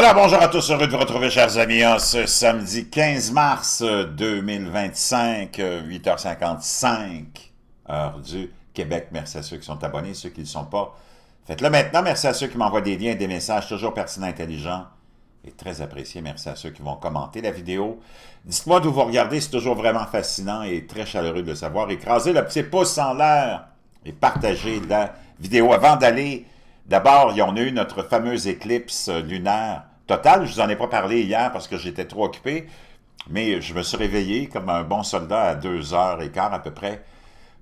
Alors, bonjour à tous, heureux de vous retrouver, chers amis, en ce samedi 15 mars 2025, 8h55, heure du Québec. Merci à ceux qui sont abonnés, ceux qui ne le sont pas. Faites-le maintenant. Merci à ceux qui m'envoient des liens et des messages toujours pertinents, intelligents et très appréciés. Merci à ceux qui vont commenter la vidéo. Dites-moi d'où vous regardez, c'est toujours vraiment fascinant et très chaleureux de le savoir. Écrasez le petit pouce en l'air et partagez la vidéo. Avant d'aller... D'abord, on a eu notre fameuse éclipse lunaire totale. Je ne vous en ai pas parlé hier parce que j'étais trop occupé, mais je me suis réveillé comme un bon soldat à 2h15 à peu près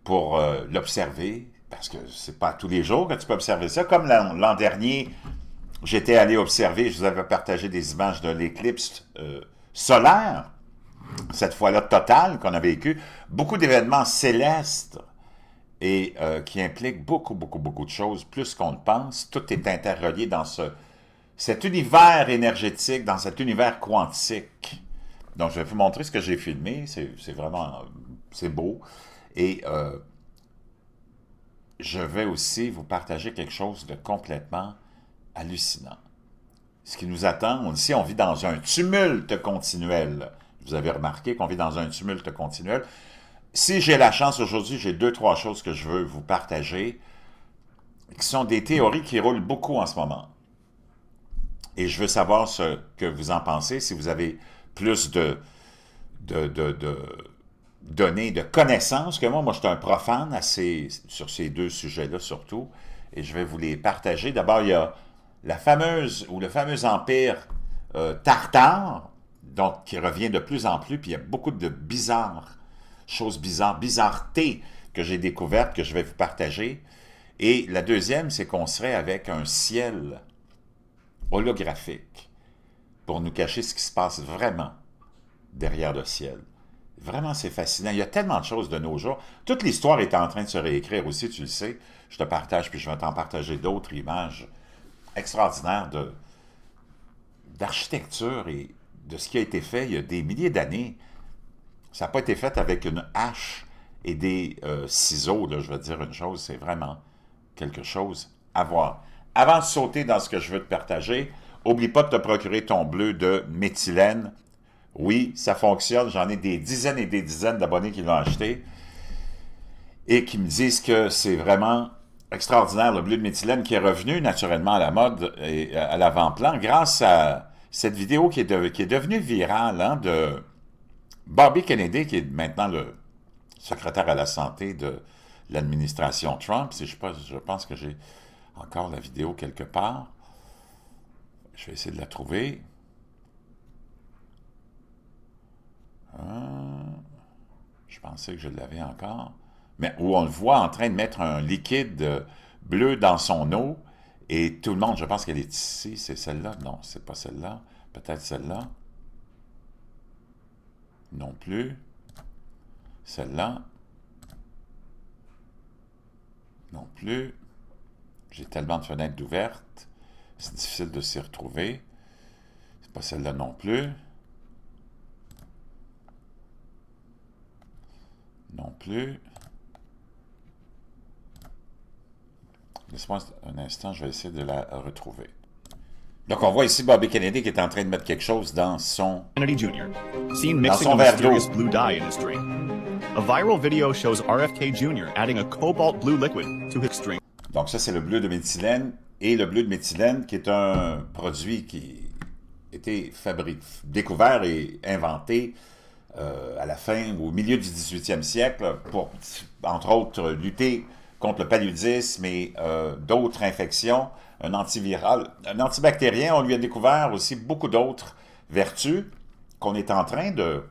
pour l'observer, parce que c'est pas tous les jours que tu peux observer ça. Comme l'an dernier, j'étais allé observer, je vous avais partagé des images de l'éclipse solaire, cette fois-là totale qu'on a vécu. Beaucoup d'événements célestes et qui implique beaucoup de choses, plus qu'on le pense. Tout est interrelié dans cet univers énergétique, dans cet univers quantique. Donc, je vais vous montrer ce que j'ai filmé. C'est vraiment... c'est beau. Et je vais aussi vous partager quelque chose de complètement hallucinant. Ce qui nous attend, ici, on vit dans un tumulte continuel. Vous avez remarqué qu'on vit dans un tumulte continuel. Si j'ai la chance aujourd'hui, j'ai 2-3 choses que je veux vous partager, qui sont des théories qui roulent beaucoup en ce moment. Et je veux savoir ce que vous en pensez, si vous avez plus de données, de connaissances que moi. Moi, je suis un profane sur ces deux sujets-là surtout, et je vais vous les partager. D'abord, il y a le fameux empire tartare, donc qui revient de plus en plus, puis il y a beaucoup de choses bizarres, bizarretés que j'ai découvertes, que je vais vous partager. Et la deuxième, c'est qu'on serait avec un ciel holographique pour nous cacher ce qui se passe vraiment derrière le ciel. Vraiment, c'est fascinant. Il y a tellement de choses de nos jours. Toute l'histoire est en train de se réécrire aussi, tu le sais. Je te partage, puis je vais t'en partager d'autres images extraordinaires d'architecture et de ce qui a été fait il y a des milliers d'années. Ça n'a pas été fait avec une hache et des ciseaux, là, je veux dire une chose, c'est vraiment quelque chose à voir. Avant de sauter dans ce que je veux te partager, n'oublie pas de te procurer ton bleu de méthylène. Oui, ça fonctionne, j'en ai des dizaines et des dizaines d'abonnés qui l'ont acheté et qui me disent que c'est vraiment extraordinaire, le bleu de méthylène qui est revenu naturellement à la mode et à l'avant-plan grâce à cette vidéo qui est devenue virale de Bobby Kennedy, qui est maintenant le secrétaire à la santé de l'administration Trump. Je pense que j'ai encore la vidéo quelque part. Je vais essayer de la trouver. Je pensais que je l'avais encore. Mais où on le voit en train de mettre un liquide bleu dans son eau. Et tout le monde, je pense qu'elle est ici. C'est celle-là? Non, c'est pas celle-là. Peut-être celle-là. Non plus. Celle-là. Non plus. J'ai tellement de fenêtres ouvertes. C'est difficile de s'y retrouver. C'est pas celle-là non plus. Non plus. Laisse-moi un instant, je vais essayer de la retrouver. Donc, on voit ici Bobby Kennedy qui est en train de mettre quelque chose dans son verre d'eau. Blue dye in his drink. A viral video shows RFK Jr. adding a cobalt blue liquid to his drink. Donc, ça, c'est le bleu de méthylène. Et le bleu de méthylène, qui est un produit qui a été découvert et inventé à la fin ou au milieu du 18e siècle pour, entre autres, lutter contre le paludisme et d'autres infections. Un antiviral, un antibactérien. On lui a découvert aussi beaucoup d'autres vertus qu'on est en train de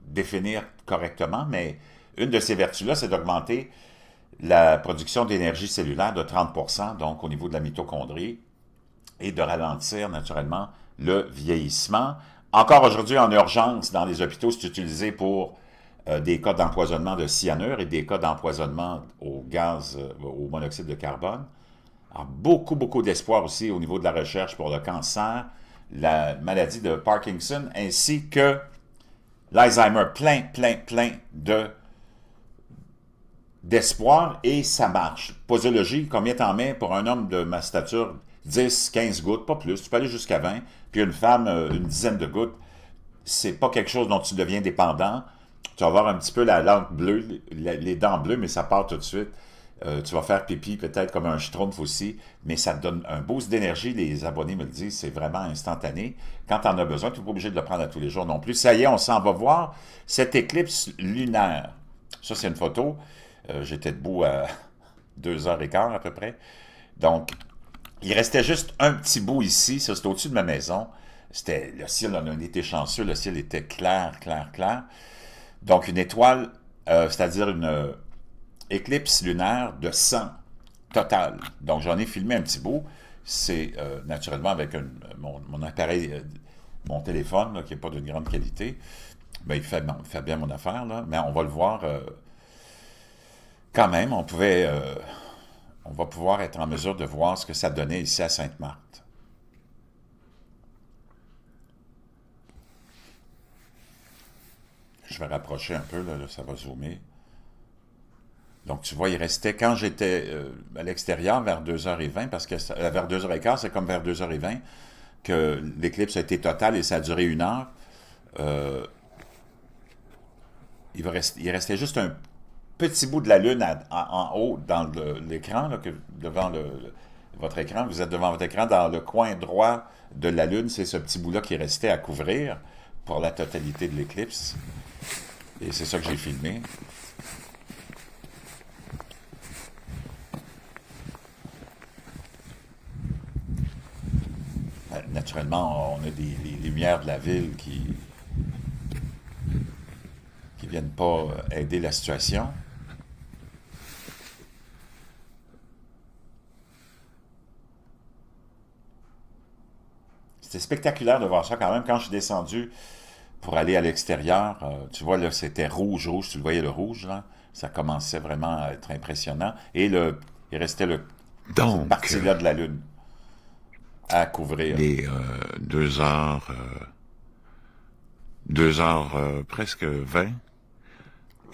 définir correctement, mais une de ces vertus-là, c'est d'augmenter la production d'énergie cellulaire de 30%, donc au niveau de la mitochondrie, et de ralentir naturellement le vieillissement. Encore aujourd'hui, en urgence, dans les hôpitaux, c'est utilisé pour des cas d'empoisonnement de cyanure et des cas d'empoisonnement au gaz, au monoxyde de carbone. Alors, beaucoup d'espoir aussi au niveau de la recherche pour le cancer, la maladie de Parkinson, ainsi que l'Alzheimer. Plein d'espoir, et ça marche. Posologie, combien t'en mets pour un homme de ma stature, 10, 15 gouttes, pas plus. Tu peux aller jusqu'à 20. Puis une femme, une dizaine de gouttes. C'est pas quelque chose dont tu deviens dépendant. Tu vas avoir un petit peu la langue bleue, les dents bleues, mais ça part tout de suite. Tu vas faire pipi peut-être comme un schtroumpf aussi, mais ça te donne un boost d'énergie. Les abonnés me le disent, c'est vraiment instantané. Quand tu en as besoin, tu n'es pas obligé de le prendre à tous les jours non plus. Ça y est, on s'en va voir cette éclipse lunaire. Ça, c'est une photo. J'étais debout à 2h15 à peu près. Donc, il restait juste un petit bout ici. Ça, c'était au-dessus de ma maison. C'était le ciel, on a été chanceux. Le ciel était clair, clair, clair. Donc, une étoile, c'est-à-dire une éclipse lunaire de sang total. Donc, j'en ai filmé un petit bout. C'est naturellement avec mon appareil, mon téléphone, là, qui n'est pas d'une grande qualité. Ben, il fait bien mon affaire, là. Mais on va le voir quand même. On va pouvoir être en mesure de voir ce que ça donnait ici à Sainte-Marthe. Je vais rapprocher un peu, là, ça va zoomer. Donc, tu vois, il restait, quand j'étais à l'extérieur, vers 2h20, parce que vers 2h15, c'est comme vers 2h20 que l'éclipse a été totale et ça a duré 1 heure. Il restait juste un petit bout de la Lune en haut dans l'écran, devant votre écran. Vous êtes devant votre écran, dans le coin droit de la Lune, c'est ce petit bout-là qui restait à couvrir pour la totalité de l'éclipse. Et c'est ça que j'ai filmé. Naturellement, on a les lumières de la ville qui viennent pas aider la situation. C'était spectaculaire de voir ça quand même. Quand je suis descendu pour aller à l'extérieur, tu vois, là, c'était rouge, tu le voyais, le rouge, là. Ça commençait vraiment à être impressionnant. Et il restait cette partie-là de la Lune à couvrir. Les 2h, presque 20,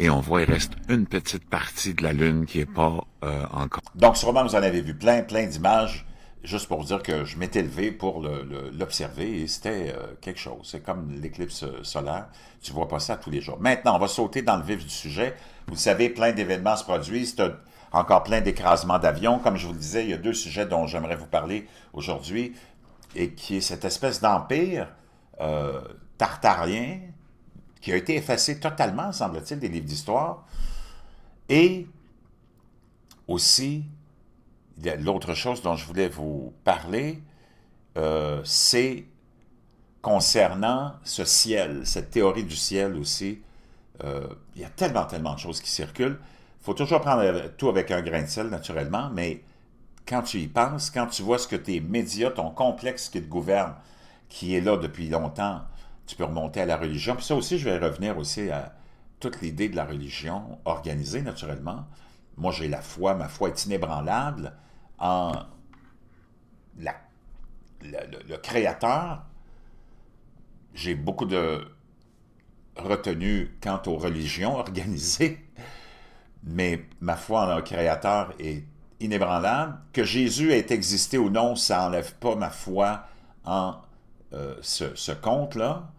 et on voit il reste une petite partie de la Lune qui n'est pas encore. Donc, sûrement, vous en avez vu plein d'images, juste pour vous dire que je m'étais levé pour l'observer, et c'était quelque chose. C'est comme l'éclipse solaire. Tu vois pas ça tous les jours. Maintenant, on va sauter dans le vif du sujet. Vous savez, plein d'événements se produisent. Encore plein d'écrasements d'avions. Comme je vous le disais, il y a 2 sujets dont j'aimerais vous parler aujourd'hui, et qui est cette espèce d'empire tartarien qui a été effacé totalement, semble-t-il, des livres d'histoire. Et aussi, l'autre chose dont je voulais vous parler, c'est concernant ce ciel, cette théorie du ciel aussi. Il y a tellement de choses qui circulent. Il faut toujours prendre tout avec un grain de sel, naturellement, mais quand tu y penses, quand tu vois ce que tes médias, ton complexe qui te gouverne, qui est là depuis longtemps, tu peux remonter à la religion. Puis ça aussi, je vais revenir aussi à toute l'idée de la religion organisée, naturellement. Moi, j'ai la foi, ma foi est inébranlable en le Créateur. J'ai beaucoup de retenue quant aux religions organisées, mais ma foi en un Créateur est inébranlable. Que Jésus ait existé ou non, ça n'enlève pas ma foi en ce conte-là,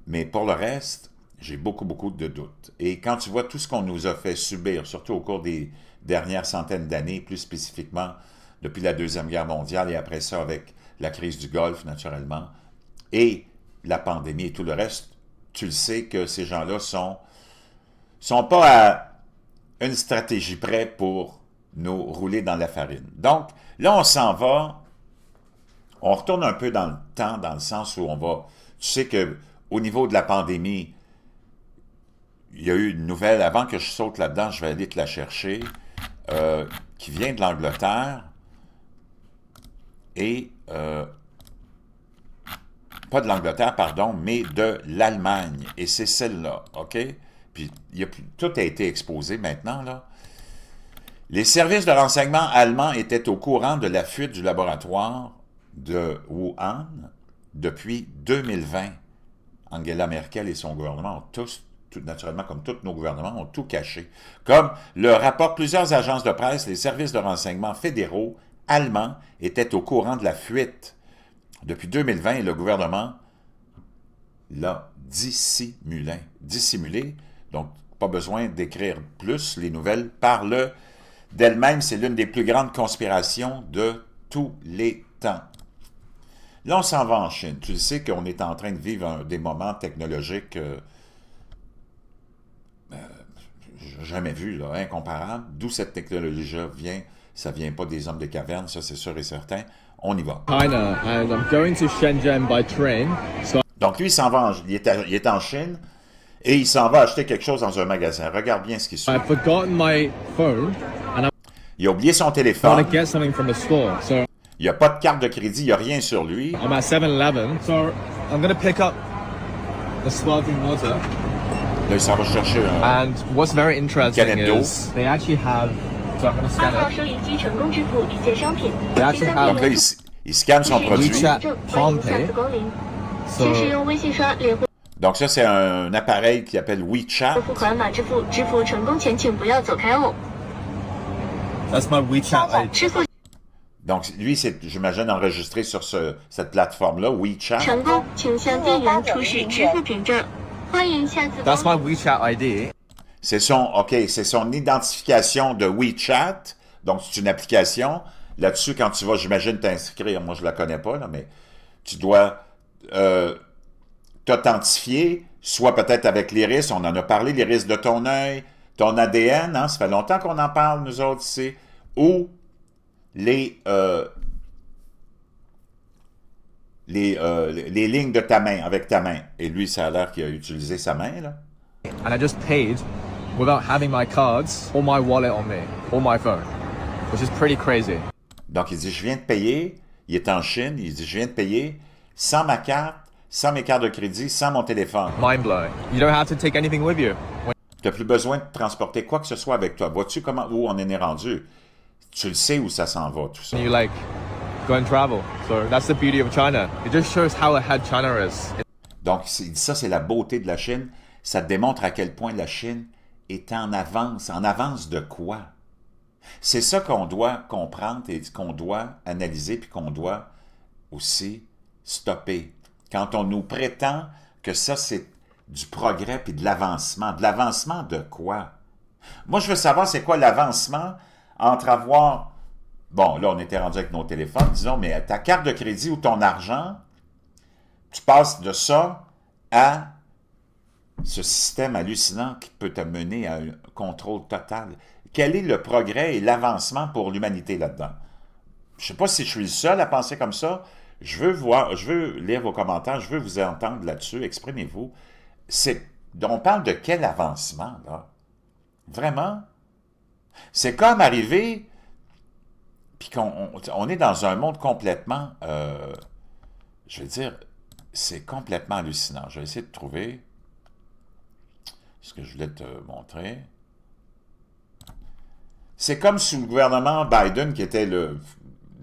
mais pour le reste, j'ai beaucoup de doutes. Et quand tu vois tout ce qu'on nous a fait subir, surtout au cours des dernières centaines d'années, plus spécifiquement depuis la Deuxième Guerre mondiale et après ça avec la crise du Golfe, naturellement, et la pandémie et tout le reste, tu le sais que ces gens-là sont pas à une stratégie près pour nous rouler dans la farine. Donc, là, on s'en va, on retourne un peu dans le temps, dans le sens où on va... Tu sais qu'au niveau de la pandémie, il y a eu une nouvelle, avant que je saute là-dedans, je vais aller te la chercher, qui vient de l'Angleterre, et... pas de l'Angleterre, pardon, mais de l'Allemagne. Et c'est celle-là, OK? Puis, tout a été exposé maintenant, là. Les services de renseignement allemands étaient au courant de la fuite du laboratoire de Wuhan depuis 2020. Angela Merkel et son gouvernement ont tous, naturellement, comme tous nos gouvernements, ont tout caché. Comme le rapportent plusieurs agences de presse, les services de renseignement fédéraux allemand était au courant de la fuite. Depuis 2020, le gouvernement l'a dissimulé. Donc, pas besoin d'écrire plus. Les nouvelles parlent d'elles-mêmes. C'est l'une des plus grandes conspirations de tous les temps. Là, on s'en va en Chine. Tu le sais qu'on est en train de vivre des moments technologiques jamais vus, là, incomparables. D'où cette technologie-là vient. Ça vient pas des hommes des cavernes, ça c'est sûr et certain. On y va. China, and I'm going to Shenzhen by train. So Donc lui, il s'en va, il est en Chine et il s'en va acheter quelque chose dans un magasin. Regarde bien ce qu'il suit. I've forgotten my phone, and I Il a oublié son want téléphone. to get something from the store. So Il n'y a pas de carte de crédit, il n'y a rien sur lui. I'm at 7-Eleven. So I'm going to pick up the sparkling water. Là, il s'en va chercher un... And what's very interesting Canette d'eau. is they actually have. So I'm going to 二 scan 号 it. 收银机成功支付已借商品。 They actually 第三 have- Donc là, il scanne son produit. WeChat 欢迎下次光临。先使 So 用微信刷脸部 Donc ça, c'est un appareil qui appelle WeChat. 付款码支付，支付成功前请不要走开哦。 that's my WeChat ID. 支付 Donc lui, c'est, j'imagine, enregistré sur cette plateforme-là, WeChat. 成功，请向店员出示支付凭证。欢迎下次 That's 光 my 临。 WeChat ID. C'est son identification de WeChat. Donc, c'est une application. Là-dessus, quand tu vas, j'imagine, t'inscrire, moi, je la connais pas, là, mais tu dois t'authentifier, soit peut-être avec l'iris, on en a parlé, l'iris de ton œil, ton ADN, hein, ça fait longtemps qu'on en parle, nous autres, ici, ou les lignes de ta main, avec ta main. Et lui, ça a l'air qu'il a utilisé sa main, là. And I just paid without having my cards or my wallet on me or my phone, which is pretty crazy. Donc, il dit, je viens de payer, il est en Chine, il dit, je viens de payer sans ma carte, sans mes cartes de crédit, sans mon téléphone. Mind blowing. You don't have to take anything with you. Tu n'as plus besoin de transporter quoi que ce soit avec toi. Vois-tu où on en est rendu? Tu le sais où ça s'en va, tout ça. When you like go and travel. So that's the beauty of China. It just shows how ahead China is. Donc, il dit ça, c'est la beauté de la Chine. Ça te démontre à quel point la Chine est en avance. En avance de quoi? C'est ça qu'on doit comprendre et qu'on doit analyser puis qu'on doit aussi stopper. Quand on nous prétend que ça, c'est du progrès puis de l'avancement. De l'avancement de quoi? Moi, je veux savoir c'est quoi l'avancement entre avoir... Bon, là, on était rendu avec nos téléphones, disons, mais ta carte de crédit ou ton argent, tu passes de ça à ce système hallucinant qui peut te mener à un contrôle total. Quel est le progrès et l'avancement pour l'humanité là-dedans? Je ne sais pas si je suis le seul à penser comme ça. Je veux lire vos commentaires, je veux vous entendre là-dessus, exprimez-vous. On parle de quel avancement, là? Vraiment? C'est comme arriver, puis on est dans un monde complètement, je veux dire, c'est complètement hallucinant. Je vais essayer de trouver ce que je voulais te montrer. C'est comme sous le gouvernement Biden, qui était le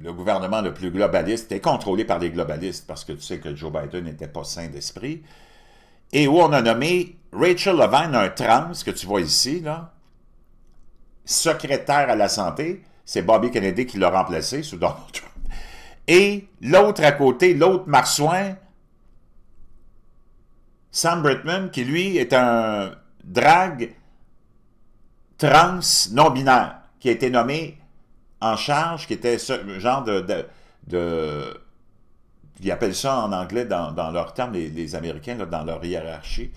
gouvernement le plus globaliste, était contrôlé par les globalistes, parce que tu sais que Joe Biden n'était pas sain d'esprit, et où on a nommé Rachel Levine, un trans, que tu vois ici, là, secrétaire à la santé. C'est Bobby Kennedy qui l'a remplacé sous Donald Trump. Et l'autre à côté, l'autre marsouin, Sam Bridgman, qui lui est un drag trans non-binaire, qui a été nommé en charge, qui était ce genre ils appellent ça en anglais, dans leur terme, les Américains, là, dans leur hiérarchie,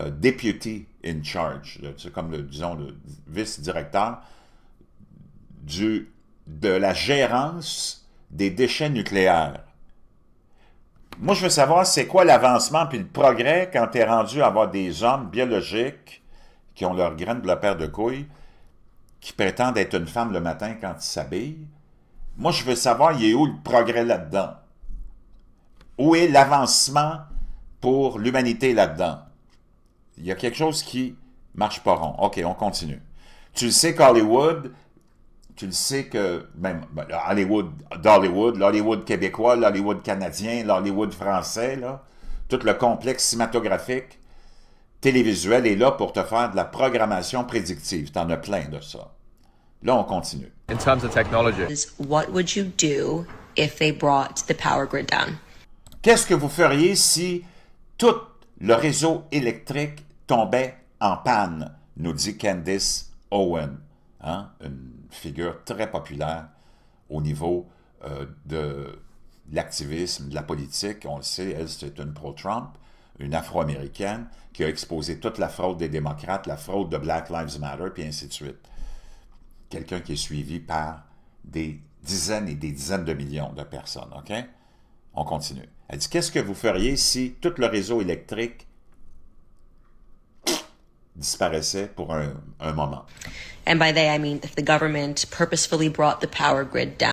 deputy in charge, c'est comme, disons, le vice-directeur de la gérance des déchets nucléaires. Moi, je veux savoir c'est quoi l'avancement puis le progrès quand tu es rendu à avoir des hommes biologiques qui ont leur graine de la paire de couilles, qui prétendent être une femme le matin quand ils s'habillent. Moi, je veux savoir, il est où le progrès là-dedans? Où est l'avancement pour l'humanité là-dedans? Il y a quelque chose qui marche pas rond. OK, on continue. Tu le sais qu'Hollywood, tu le sais que même d'Hollywood, l'Hollywood québécois, l'Hollywood canadien, l'Hollywood français, là, tout le complexe cinématographique, télévisuel est là pour te faire de la programmation prédictive. Tu en as plein de ça. Là, on continue. In terms of technology, What would you do if they brought the power grid down? Qu'est-ce que vous feriez si tout le réseau électrique tombait en panne, nous dit Candice Owen, hein? Une figure très populaire au niveau de l'activisme, de la politique. On le sait, elle, c'est une pro-Trump, une afro-américaine qui a exposé toute la fraude des démocrates, la fraude de Black Lives Matter, puis ainsi de suite. Quelqu'un qui est suivi par des dizaines et des dizaines de millions de personnes, OK? On continue. Elle dit, qu'est-ce que vous feriez si tout le réseau électrique disparaissait pour un moment? And by they, I mean if the government purposefully brought the power grid down.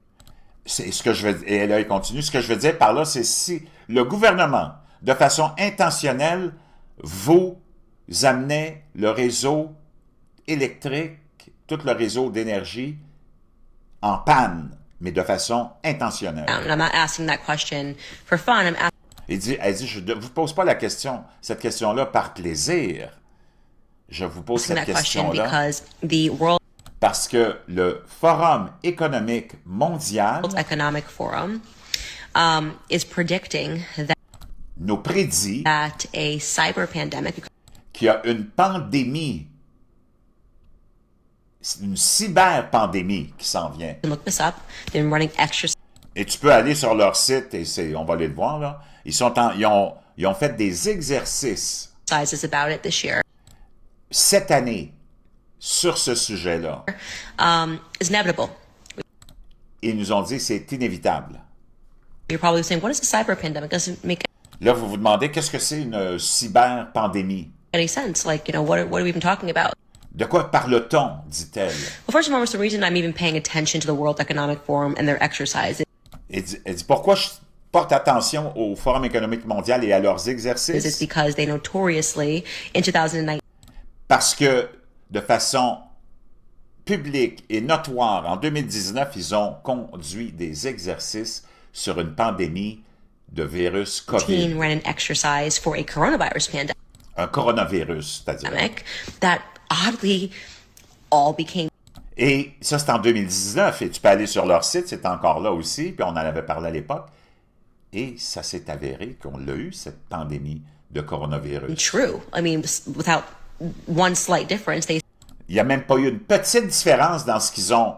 C'est ce que je veux dire. Et là, il continue. Ce que je veux dire par là, c'est si le gouvernement, de façon intentionnelle, vous amenait le réseau électrique, tout le réseau d'énergie, en panne, mais de façon intentionnelle. And I'm not asking that question for fun. Elle dit, je ne vous pose pas cette question-là par plaisir. Je vous pose Asking cette that question question-là because the World parce que le Forum économique mondial Economic Forum is predicting nous prédit that a cyber pandemic, qu'il y a une pandémie, une cyber-pandémie qui s'en vient. you can look this up, they're running extra Et tu peux aller sur leur site, et on va aller le voir, là. Ils ont fait des exercices sizes about it this year. cette année sur ce sujet-là. Is inevitable. Ils nous ont dit que c'est inévitable. You're probably saying, what is a cyber pandemic? Doesn't make Là, vous vous demandez qu'est-ce que c'est une cyber-pandémie. any sense. Like, what are we even talking about? De quoi parle-t-on, dit-elle. Well, first and foremost, the reason I'm even paying attention to the World Economic Forum and their exercise Elle dit pourquoi je porte attention au Forum économique mondial et à leurs is exercices? because they notoriously, in 2019, Parce que, de façon publique et notoire, en 2019, ils ont conduit des exercices sur une pandémie de virus COVID. ran an exercise for a coronavirus Un coronavirus, c'est-à-dire. pandemic that oddly all became Et ça, c'est en 2019, et tu peux aller sur leur site, c'est encore là aussi, puis on en avait parlé à l'époque, et ça s'est avéré qu'on l'a eu, cette pandémie de coronavirus. true. I mean, without one slight difference, they Il n'y a même pas eu une petite différence dans ce qu'ils ont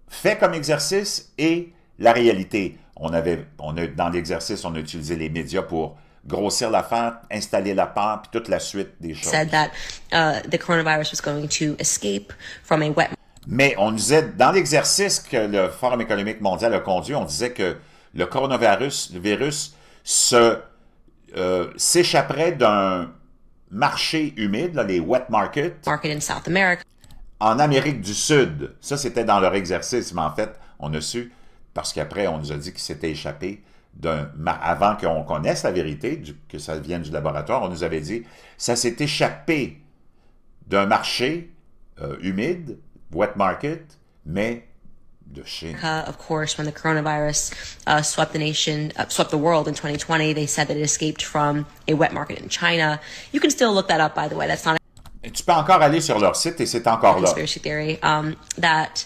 fait comme exercice et la réalité. Dans l'exercice, on a utilisé les médias pour grossir l'affaire, installer la peur, puis toute la suite des choses. said that the coronavirus was going to escape from a wet Mais on disait, dans l'exercice que le Forum économique mondial a conduit, on disait que le coronavirus, le virus, s'échapperait d'un marché humide, là, les wet markets, market in South America. en Amérique du Sud. Ça, c'était dans leur exercice, mais en fait, on a su, parce qu'après, on nous a dit qu'il s'était échappé avant qu'on connaisse la vérité, que ça vienne du laboratoire, on nous avait dit, ça s'est échappé d'un marché humide, wet market, mais de Chine. Of course, when the coronavirus swept the world in 2020, they said that it escaped from a wet market in China. You can still look that up, by the way. That's not Et tu peux encore aller sur leur site et c'est encore a là. conspiracy theory. That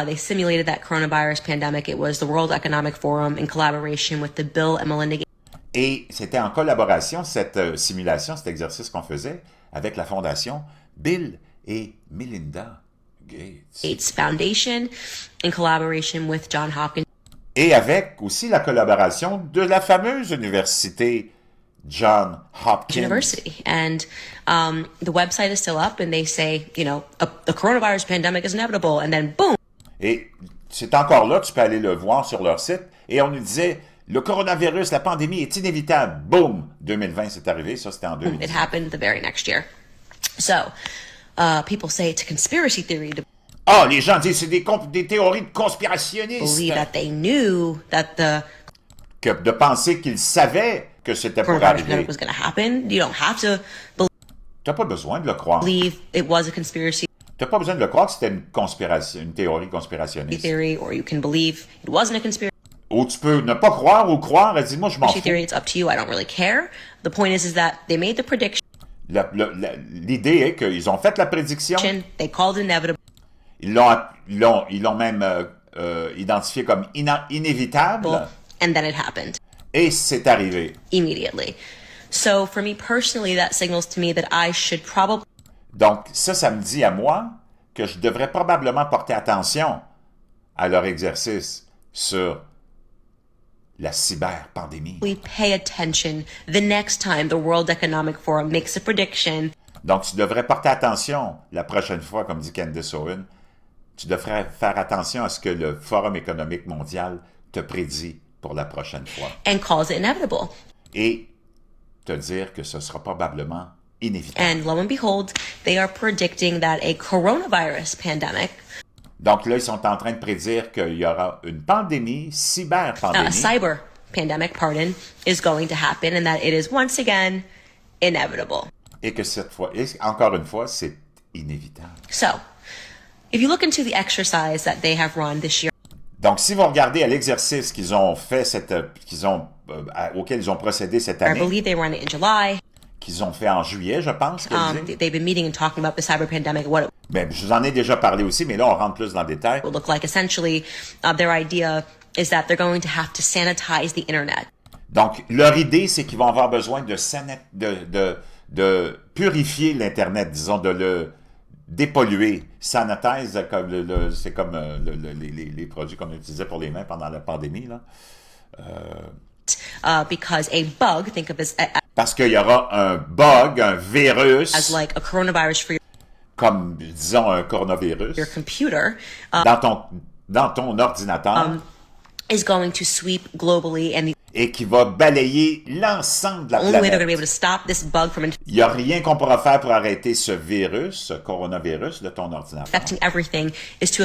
they simulated that coronavirus pandemic. It was the World Economic Forum in collaboration with the Bill and Melinda Gates Et c'était en collaboration, cette simulation, cet exercice qu'on faisait avec la fondation Bill et Melinda Gates. Foundation in collaboration with Johns Hopkins Et avec aussi la collaboration de la fameuse université Johns Hopkins. University. And the website is still up, and they say, the coronavirus pandemic is inevitable, and then boom, Et c'est encore là, tu peux aller le voir sur leur site. Et on nous disait, le coronavirus, la pandémie est inévitable. Boum! 2020, c'est arrivé. Ça, c'était en it 2010. happened the very next year. So, people say it's a conspiracy theory to Ah, les gens disent, c'est des théories de conspirationnistes. believe that they knew that the De penser qu'ils savaient que c'était pour coronavirus arriver. pandemic was going to happen. You don't have to T'as pas besoin de le croire. believe it was a conspiracy T'as pas besoin de le croire que c'était une théorie conspirationniste. theory, or you can believe it wasn't a conspiracy Ou tu peux ne pas croire ou croire et dire, moi, je m'en fous. theory. It's up to you. I don't really care. The point is that they made the prediction. L'idée est qu'ils ont fait la prédiction, They called it inevitable. Ils l'ont même identifié comme inévitable. And then it happened Et c'est arrivé. immediately. So for me personally, that signals to me that I should probably Donc, ça me dit à moi que je devrais probablement porter attention à leur exercice sur la cyberpandémie. pay attention the next time the World Economic Forum makes a prediction. Donc, tu devrais porter attention la prochaine fois, comme dit Candace Owen, tu devrais faire attention à ce que le Forum économique mondial te prédit pour la prochaine fois. And calls it inevitable. Et te dire que ce sera probablement inévitable. And lo and behold, they are predicting that a coronavirus pandemic, Donc là, ils sont en train de prédire qu'il y aura une pandémie, a cyberpandémie, cyber pandemic, pardon, is going to happen and that it is once again inevitable. et que cette fois, et encore une fois, c'est inévitable. So, if you look into the exercise that they have run this year, Donc, si vous regardez à l'exercice qu'ils ont fait, auquel ils ont procédé cette I année, believe they ran it in July. qu'ils ont fait en juillet, je pense, qu'elle dit. They've been meeting and talking about the cyber pandemic, what it Ben, je vous en ai déjà parlé aussi, mais là, on rentre plus dans le détail. would look like. Essentially, their idea is that they're going to have to sanitize the internet. Donc, leur idée, c'est qu'ils vont avoir besoin de purifier l'Internet, disons, de le dépolluer. Sanitize, c'est comme les produits qu'on utilisait pour les mains pendant la pandémie, là. Because a bug, think of Parce qu'il y aura un bug, un virus, as like a coronavirus for comme, disons, un coronavirus, your computer, dans ton ordinateur, is going to sweep globally, and the et qui va balayer l'ensemble de la only way they're going to be able planète. to stop this bug from Il n'y a rien qu'on pourra faire pour arrêter ce virus, ce coronavirus de ton ordinateur. affecting everything is to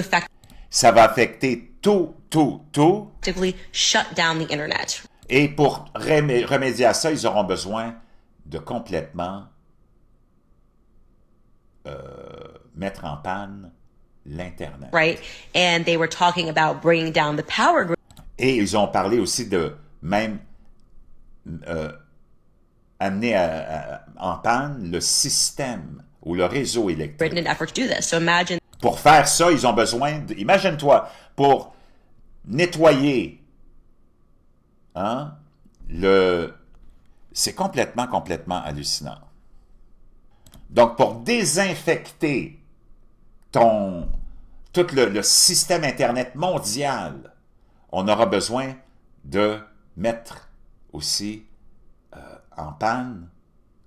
Ça va affecter tout. effectively shut down the internet. Et pour remédier à ça, ils auront besoin de complètement mettre en panne l'Internet. Right? And they were talking about bringing down the power grid. Et ils ont parlé aussi de même amener en panne le système ou le réseau électrique. In an effort to do this. So imagine Pour faire ça, ils ont besoin, imagine-toi, pour nettoyer, c'est complètement hallucinant. Donc, pour désinfecter tout le système Internet mondial, on aura besoin de mettre aussi en panne,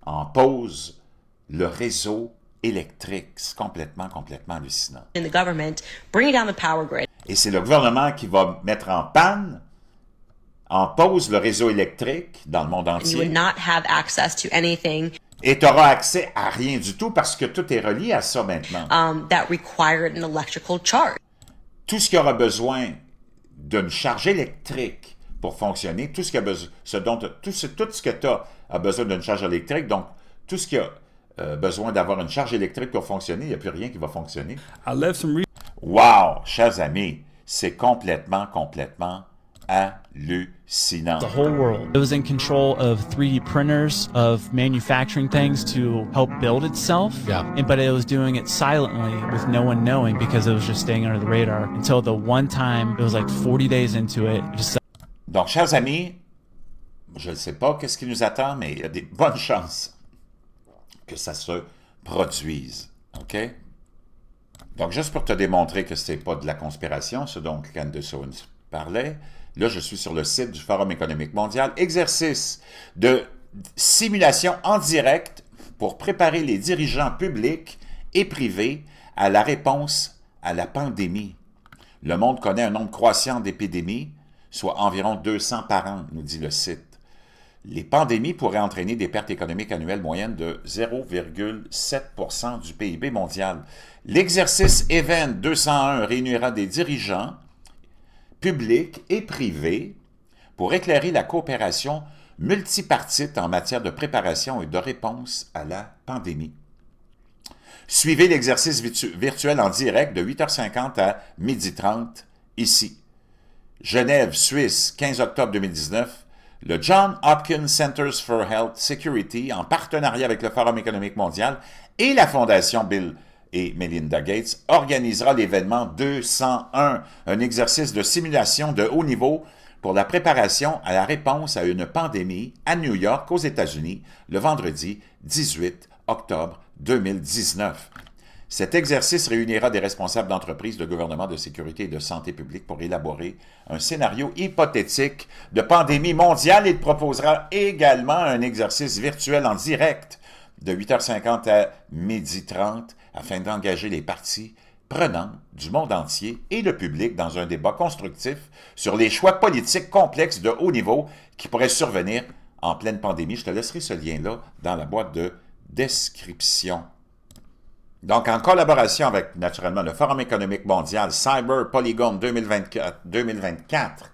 en pause, le réseau électrique. C'est complètement hallucinant. in the government bringing down the power grid. Et c'est le gouvernement qui va mettre en panne, en pause le réseau électrique dans le monde And you would entier. not have access to anything Et tu auras accès à rien du tout parce que tout est relié à ça maintenant. that required an electrical charge. Tout ce qui aura besoin d'une charge électrique pour fonctionner, tout ce que tu as besoin d'une charge électrique, donc tout ce qui a besoin d'avoir une charge électrique pour fonctionner, il n'y a plus rien qui va fonctionner. Wow, chers amis, c'est complètement hallucinant. The whole world. It was in control of 3D printers, of manufacturing things to help build itself. Yeah. But it was doing it silently with no one knowing because it was just staying under the radar until the one time, it was like 40 days into it, it just Donc, chers amis, je ne sais pas qu'est-ce qui nous attend, mais il y a des bonnes chances que ça se produise. OK? Donc, juste pour te démontrer que ce n'est pas de la conspiration, ce dont Candace Owens parlait, là, je suis sur le site du Forum économique mondial. Exercice de simulation en direct pour préparer les dirigeants publics et privés à la réponse à la pandémie. Le monde connaît un nombre croissant d'épidémies, soit environ 200 par an, nous dit le site. Les pandémies pourraient entraîner des pertes économiques annuelles moyennes de 0,7% du PIB mondial. L'exercice Event 201 réunira des dirigeants publics et privés pour éclairer la coopération multipartite en matière de préparation et de réponse à la pandémie. Suivez l'exercice virtuel en direct de 8h50 à 12h30 ici. Genève, Suisse, 15 octobre 2019. Le Johns Hopkins Centers for Health Security, en partenariat avec le Forum économique mondial et la Fondation Bill et Melinda Gates, organisera l'événement 201, un exercice de simulation de haut niveau pour la préparation à la réponse à une pandémie à New York, aux États-Unis, le vendredi 18 octobre 2019. Cet exercice réunira des responsables d'entreprises, de gouvernements, de sécurité et de santé publique pour élaborer un scénario hypothétique de pandémie mondiale. Il proposera également un exercice virtuel en direct de 8h50 à 12h30 afin d'engager les parties prenantes du monde entier et le public dans un débat constructif sur les choix politiques complexes de haut niveau qui pourraient survenir en pleine pandémie. Je te laisserai ce lien-là dans la boîte de description. Donc, en collaboration avec, naturellement, le Forum économique mondial Cyber Polygon 2024,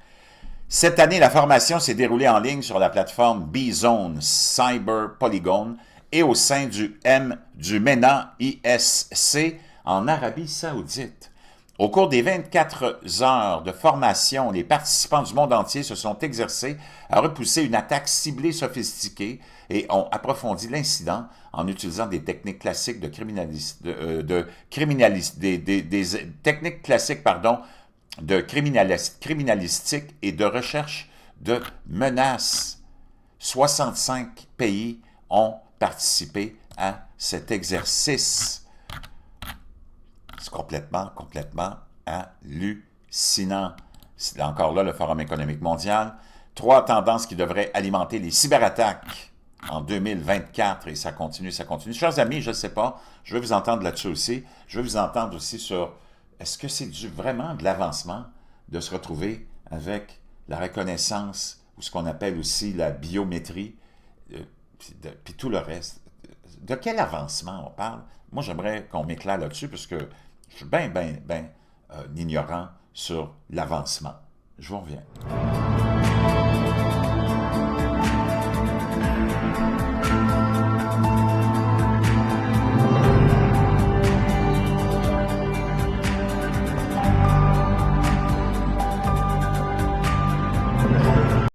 cette année, la formation s'est déroulée en ligne sur la plateforme B-Zone Cyber Polygon et au sein du MENA ISC en Arabie Saoudite. Au cours des 24 heures de formation, les participants du monde entier se sont exercés à repousser une attaque ciblée sophistiquée et ont approfondi l'incident en utilisant des techniques classiques des techniques classiques, de criminalistique et de recherche de menaces. 65 pays ont participé à cet exercice. C'est complètement hallucinant. C'est encore là le Forum économique mondial. 3 tendances qui devraient alimenter les cyberattaques en 2024, et ça continue, ça continue. Chers amis, je ne sais pas, je vais vous entendre là-dessus aussi. Je vais vous entendre aussi sur, est-ce que c'est vraiment de l'avancement de se retrouver avec la reconnaissance, ou ce qu'on appelle aussi la biométrie, puis tout le reste. De quel avancement on parle? Moi, j'aimerais qu'on m'éclaire là-dessus, parce que je suis bien ignorant sur l'avancement. Je vous reviens.